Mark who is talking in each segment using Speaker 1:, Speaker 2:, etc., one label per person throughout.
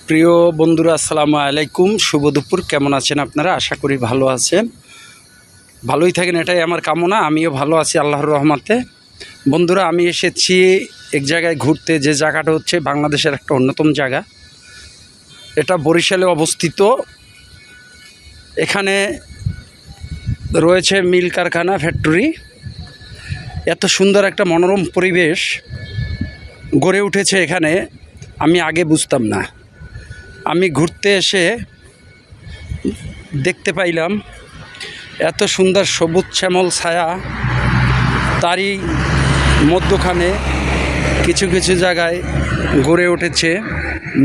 Speaker 1: প্রিয় বন্ধুরা, আসসালামু আলাইকুম। শুভ দুপুর। কেমন আছেন আপনারা? আশা করি ভালো আছেন, ভালোই থাকেন, এটাই আমার কামনা। আমিও ভালো আছি আল্লাহর রহমতে। বন্ধুরা, আমি এসেছি এক জায়গায় ঘুরতে, যে জায়গাটা হচ্ছে বাংলাদেশের একটা অন্যতম জায়গা। এটা বরিশালে অবস্থিত। এখানে রয়েছে মিল কারখানা, ফ্যাক্টরি। এত সুন্দর একটা মনোরম পরিবেশ গড়ে উঠেছে এখানে, আমি আগে বুঝতাম না। আমি ঘুরতে এসে দেখতে পাইলাম এত সুন্দর সবুজ শ্যামল ছায়া, তারই মধ্যখানে কিছু কিছু জায়গায় গড়ে উঠেছে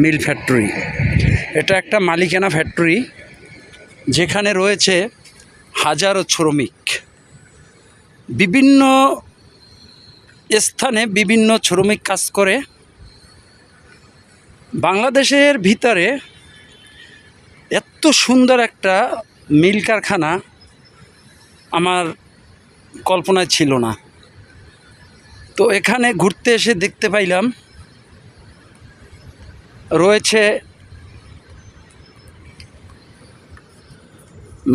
Speaker 1: মিল ফ্যাক্টরি। এটা একটা মালিকানা ফ্যাক্টরি, যেখানে রয়েছে হাজারো শ্রমিক। বিভিন্ন স্থানে বিভিন্ন শ্রমিক কাজ করে। বাংলাদেশের ভিতরে এত সুন্দর একটা মিল কারখানা আমার কল্পনায় ছিল না। তো এখানে ঘুরতে এসে দেখতে পাইলাম রয়েছে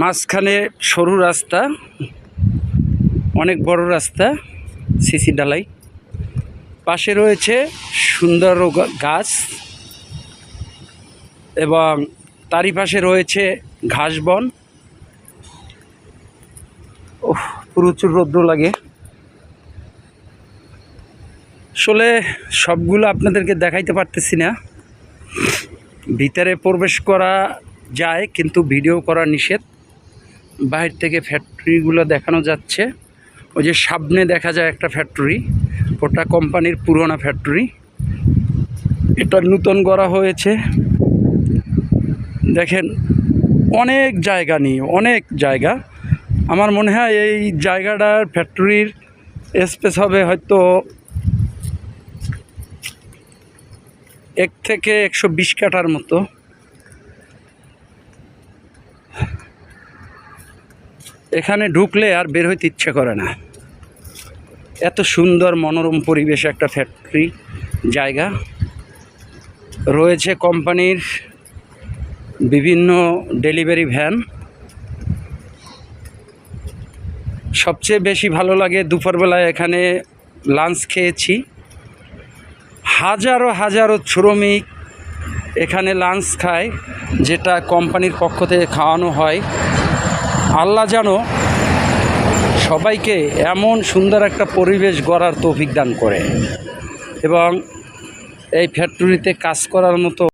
Speaker 1: মাঝখানে সরু রাস্তা, অনেক বড় রাস্তা, সিসি ঢালাই। পাশে রয়েছে সুন্দর গাছ এবং তারই পাশে রয়েছে ঘাস বন। প্রচুর রৌদ্র লাগে। আসলে সবগুলো আপনাদেরকে দেখাইতে পারতেছি না। ভিতরে প্রবেশ করা যায়, কিন্তু ভিডিও করা নিষেধ। বাইরে থেকে ফ্যাক্টরিগুলো দেখানো যাচ্ছে। ওই যে সামনে দেখা যায় একটা ফ্যাক্টরি, ওটা কোম্পানির পুরোনো ফ্যাক্টরি। এটা নূতন করা হয়েছে। দেখেন, অনেক জায়গা নিয়ে, অনেক জায়গা। আমার মনে হয় এই জায়গাটার ফ্যাক্টরির স্পেস হবে হয়তো 1 থেকে 120 কাঠার মতো। এখানে ঢুকলে আর বের হইতে ইচ্ছে করে না। এত সুন্দর মনোরম পরিবেশ একটা ফ্যাক্টরি জায়গা। রয়েছে কোম্পানির বিভিন্ন ডেলিভারি ভ্যান। সবচেয়ে বেশি ভালো লাগে দুপুরবেলায় এখানে লাঞ্চ খেয়েছি। হাজারো হাজারো শ্রমিক এখানে লাঞ্চ খায়, যেটা কোম্পানির পক্ষ থেকে খাওয়ানো হয়। আল্লাহ যেন সবাইকে এমন সুন্দর একটা পরিবেশ গড়ার তৌফিক দান করে এবং এই ফ্যাক্টরিতে কাজ করার মতো